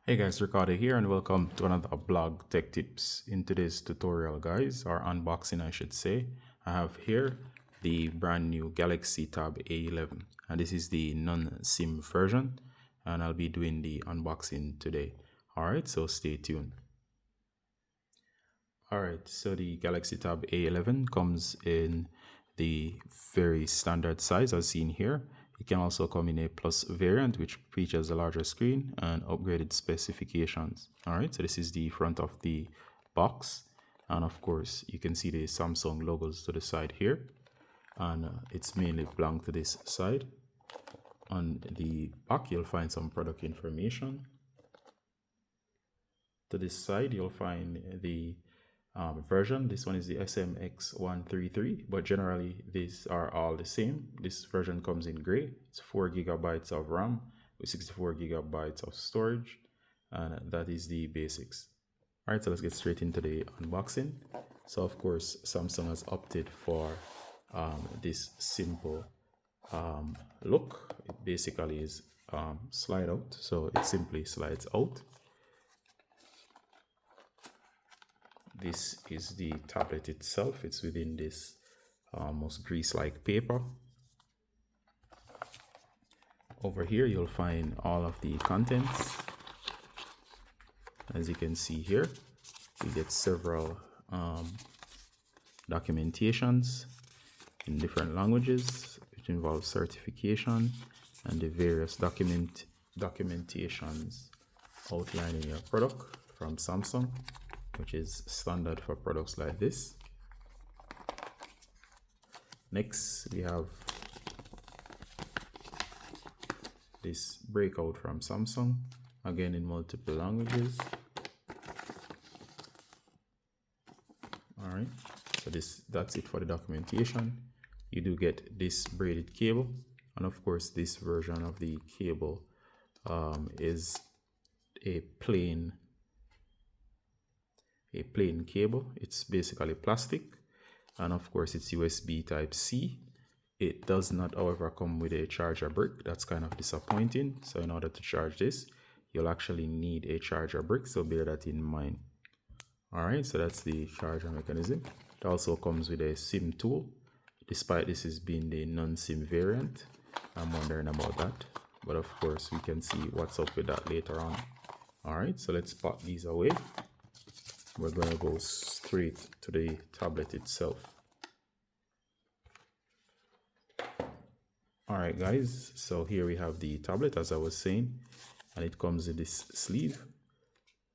Hey guys, Ricardo here and welcome to another blog tech tips. In today's tutorial guys, or unboxing I should say, I have here the brand new Galaxy Tab A11 and this is the non-SIM version and I'll be doing the unboxing today. Alright, so stay tuned. Alright, so the Galaxy Tab A11 comes in the very standard size as seen here. It can also come in a plus variant which features a larger screen and upgraded specifications. Alright, so this is the front of the box, and of course you can see the Samsung logos to the side here, and it's mainly blank to this side. On the back you'll find some product information. To this side you'll find the version. This one is the SMX133, but generally these are all the same. This version comes in gray. It's 4 gigabytes of RAM with 64 gigabytes of storage, and that is the basics. All right, so let's get straight into the unboxing. So of course Samsung has opted for this simple look. It basically is slide out, so it simply slides out. This is the tablet itself. It's within this almost grease-like paper. Over here you'll find all of the contents. As you can see here, we get several documentations in different languages, which involve certification and the various documentations outlining your product from Samsung, which is standard for products like this. Next, we have this breakout from Samsung, again in multiple languages. Alright, so that's it for the documentation. You do get this braided cable, and of course this version of the cable is a plain cable. It's basically plastic, and of course it's USB type C. It does not however come with a charger brick. That's kind of disappointing. So in order to charge this, you'll actually need a charger brick, so bear that in mind. Alright, so that's the charger mechanism. It also comes with a SIM tool, despite this is being the non-SIM variant. I'm wondering about that, but of course we can see what's up with that later on. Alright, so let's pop these away. We're going to go straight to the tablet itself. Alright guys, so here we have the tablet as I was saying, and it comes in this sleeve,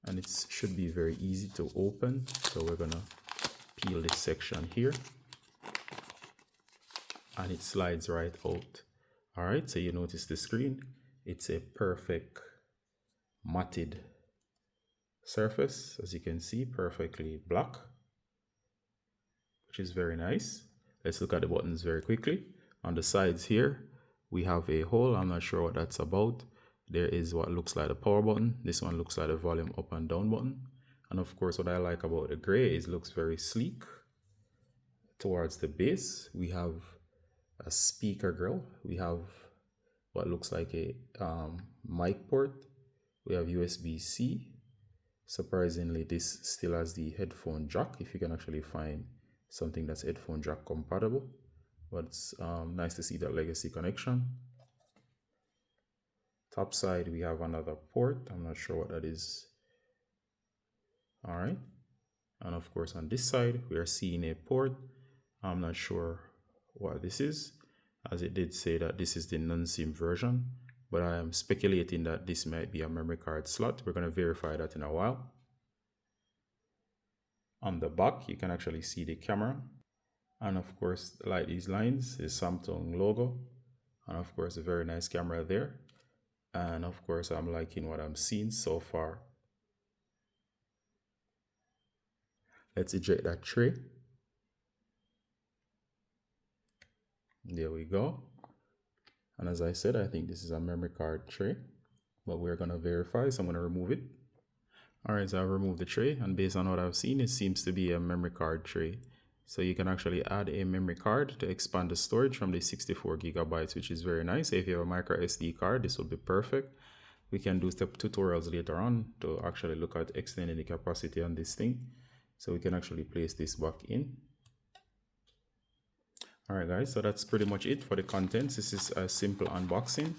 and it should be very easy to open. So we're going to peel this section here, and it slides right out. Alright, so you notice the screen, it's a perfect matted surface, as you can see, perfectly black, which is very nice. Let's look at the buttons very quickly. On the sides here we have a hole. I'm not sure what that's about. There is what looks like a power button. This one looks like a volume up and down button, and of course what I like about the gray is it looks very sleek. Towards the base we have a speaker grill. We have what looks like a mic port. We have USB-C. Surprisingly, this still has the headphone jack, if you can actually find something that's headphone jack compatible. But it's nice to see that legacy connection. Top side we have another port. I'm not sure what that is. Alright, and of course on this side we are seeing a port. I'm not sure what this is, as it did say that this is the non-SIM version, but I am speculating that this might be a memory card slot. We're going to verify that in a while. On the back you can actually see the camera, and of course like these lines, the Samsung logo, and of course a very nice camera there. And of course I'm liking what I'm seeing so far. Let's eject that tray. There we go. And as I said, I think this is a memory card tray, but we're going to verify, so I'm going to remove it. Alright, so I've removed the tray, and based on what I've seen, it seems to be a memory card tray. So you can actually add a memory card to expand the storage from the 64 gigabytes, which is very nice. If you have a micro SD card, this will be perfect. We can do step tutorials later on to actually look at extending the capacity on this thing. So we can actually place this back in. Alright guys, so that's pretty much it for the contents. This is a simple unboxing.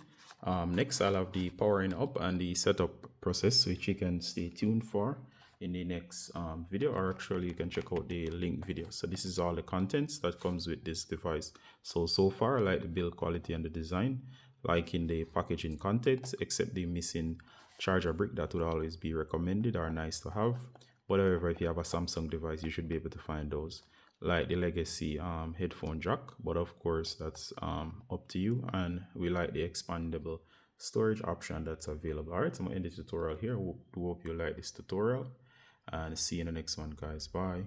Next I'll have the powering up and the setup process, which you can stay tuned for in the next video, or actually you can check out the link video. So this is all the contents that comes with this device. So far I like the build quality and the design, like in the packaging contents, except the missing charger brick that would always be recommended or nice to have. But however, if you have a Samsung device, you should be able to find those, like the legacy headphone jack. But of course that's up to you, and we like the expandable storage option that's available. All right, so I'm gonna end the tutorial here. Hope you like this tutorial, and see you in the next one, guys. Bye.